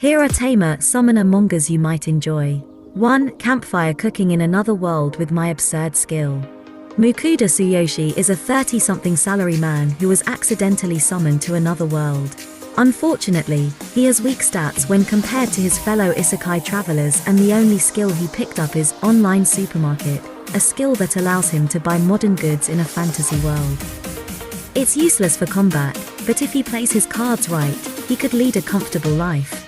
Here are Tamer Summoner mangas you might enjoy. 1. Campfire cooking in another world with my absurd skill. Mukuda Tsuyoshi is a 30-something salaryman who was accidentally summoned to another world. Unfortunately, he has weak stats when compared to his fellow Isekai travelers, and the only skill he picked up is online supermarket, a skill that allows him to buy modern goods in a fantasy world. It's useless for combat, but if he plays his cards right, he could lead a comfortable life.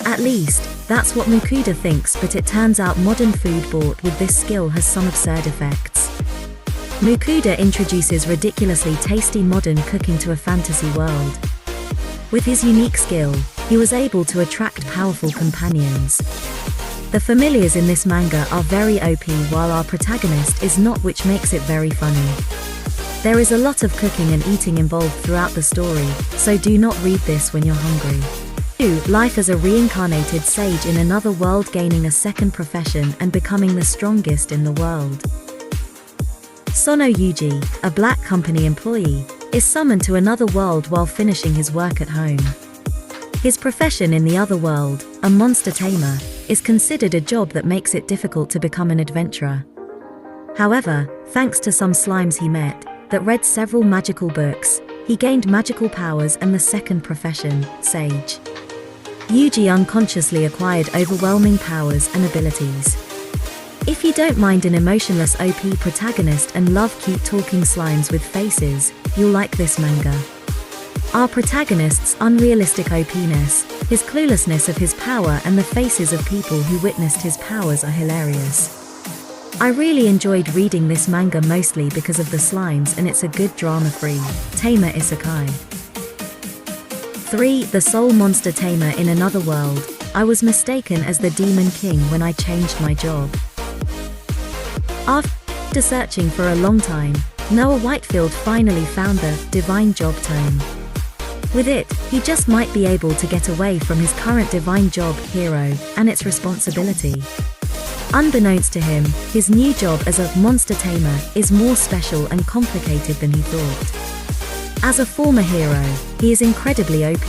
At least, that's what Mukuda thinks, but it turns out modern food bought with this skill has some absurd effects. Mukuda introduces ridiculously tasty modern cooking to a fantasy world. With his unique skill, he was able to attract powerful companions. The familiars in this manga are very OP while our protagonist is not, which makes it very funny. There is a lot of cooking and eating involved throughout the story, so do not read this when you're hungry. 2. Life as a reincarnated sage in another world, gaining a second profession and becoming the strongest in the world. Sono Yuji, a black company employee, is summoned to another world while finishing his work at home. His profession in the other world, a monster tamer, is considered a job that makes it difficult to become an adventurer. However, thanks to some slimes he met, that read several magical books, he gained magical powers and the second profession, sage. Yuji unconsciously acquired overwhelming powers and abilities. If you don't mind an emotionless OP protagonist and love cute talking slimes with faces, you'll like this manga. Our protagonist's unrealistic OPness, his cluelessness of his power, and the faces of people who witnessed his powers are hilarious. I really enjoyed reading this manga mostly because of the slimes, and it's a good drama-free tamer isekai. 3. The Soul Monster Tamer in another world. I was mistaken as the Demon King when I changed my job. After searching for a long time, Noah Whitefield finally found the divine job tome. With it, he just might be able to get away from his current divine job, hero, and its responsibility. Unbeknownst to him, his new job as a monster tamer is more special and complicated than he thought. As a former hero, he is incredibly OP.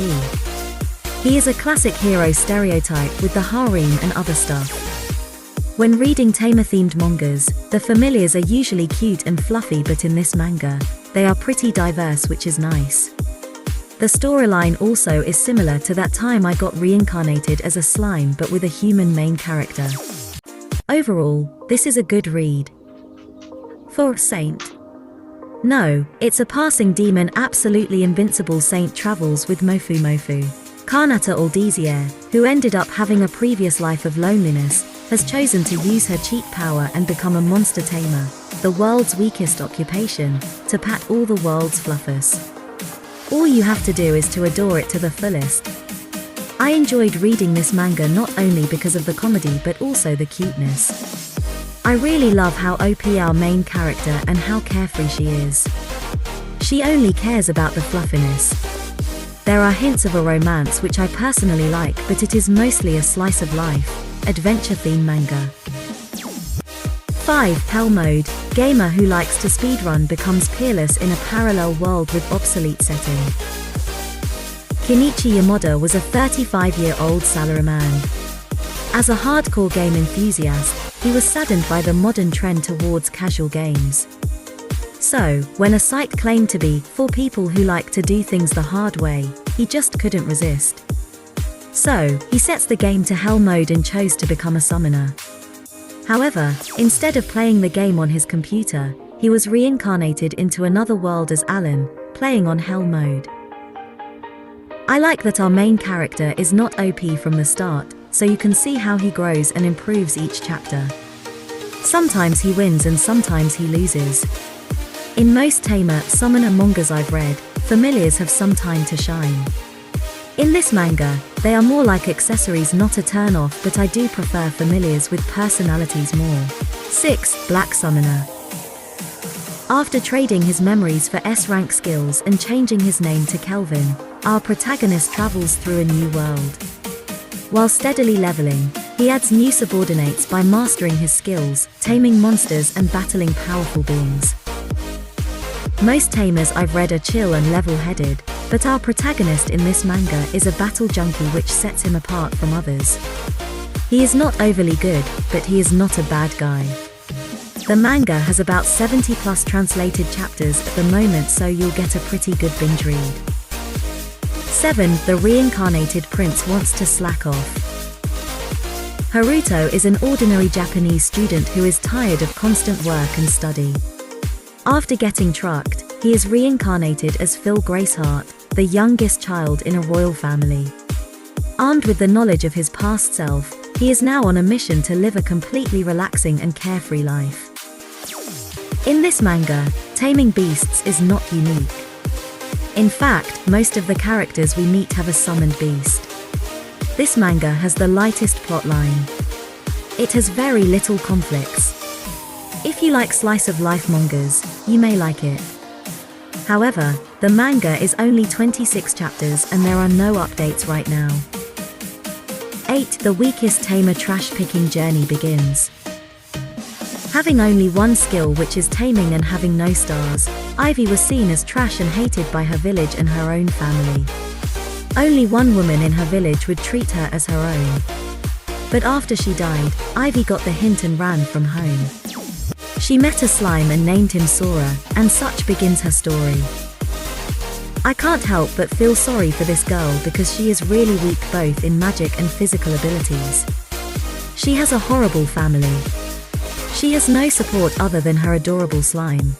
He is a classic hero stereotype with the harem and other stuff. When reading tamer-themed mangas, the familiars are usually cute and fluffy, but in this manga, they are pretty diverse, which is nice. The storyline also is similar to that time I got reincarnated as a slime, but with a human main character. Overall, this is a good read. 4. Saint. No, it's a passing demon. Absolutely invincible saint travels with Mofu Kanata Aldesier, who ended up having a previous life of loneliness, has chosen to use her cheat power and become a monster tamer, the world's weakest occupation, to pat all the world's fluffers. All you have to do is to adore it to the fullest. I enjoyed reading this manga not only because of the comedy but also the cuteness. I really love how OP our main character and how carefree she is. She only cares about the fluffiness. There are hints of a romance which I personally like, but it is mostly a slice of life, adventure-themed manga. 5. Pell Mode. Gamer who likes to speedrun becomes peerless in a parallel world with obsolete setting. Kenichi Yamada was a 35-year-old salaryman. As a hardcore game enthusiast, he was saddened by the modern trend towards casual games. So, when a site claimed to be for people who like to do things the hard way, he just couldn't resist. So, he sets the game to hell mode and chose to become a summoner. However, instead of playing the game on his computer, he was reincarnated into another world as Alan, playing on hell mode. I like that our main character is not OP from the start, so you can see how he grows and improves each chapter. Sometimes he wins and sometimes he loses. In most tamer summoner mangas I've read, familiars have some time to shine. In this manga, they are more like accessories, not a turn-off, but I do prefer familiars with personalities more. 6. Black Summoner. After trading his memories for S-rank skills and changing his name to Kelvin, our protagonist travels through a new world. While steadily leveling, he adds new subordinates by mastering his skills, taming monsters and battling powerful beings. Most tamers I've read are chill and level-headed, But our protagonist in this manga is a battle junkie, which sets him apart from others. He is not overly good, but he is not a bad guy. The manga has about 70 plus translated chapters at the moment, so you'll get a pretty good binge read. 7. The Reincarnated Prince wants to slack off. Haruto is an ordinary Japanese student who is tired of constant work and study. After getting trucked, he is reincarnated as Phil Graceheart, the youngest child in a royal family. Armed with the knowledge of his past self, he is now on a mission to live a completely relaxing and carefree life. In this manga, taming beasts is not unique. In fact, most of the characters we meet have a summoned beast. This manga has the lightest plotline. It has very little conflicts. If you like slice-of-life mangas, you may like it. However, the manga is only 26 chapters and there are no updates right now. 8. The Weakest Tamer trash-picking journey begins. Having only one skill, which is taming, and having no stars, Ivy was seen as trash and hated by her village and her own family. Only one woman in her village would treat her as her own. But after she died, Ivy got the hint and ran from home. She met a slime and named him Sora, and such begins her story. I can't help but feel sorry for this girl because she is really weak both in magic and physical abilities. She has a horrible family. She has no support other than her adorable slime.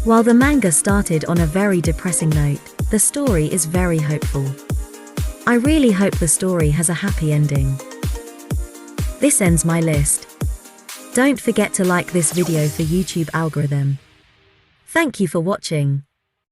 While the manga started on a very depressing note, the story is very hopeful. I really hope the story has a happy ending. This ends my list. Don't forget to like this video for YouTube algorithm. Thank you for watching.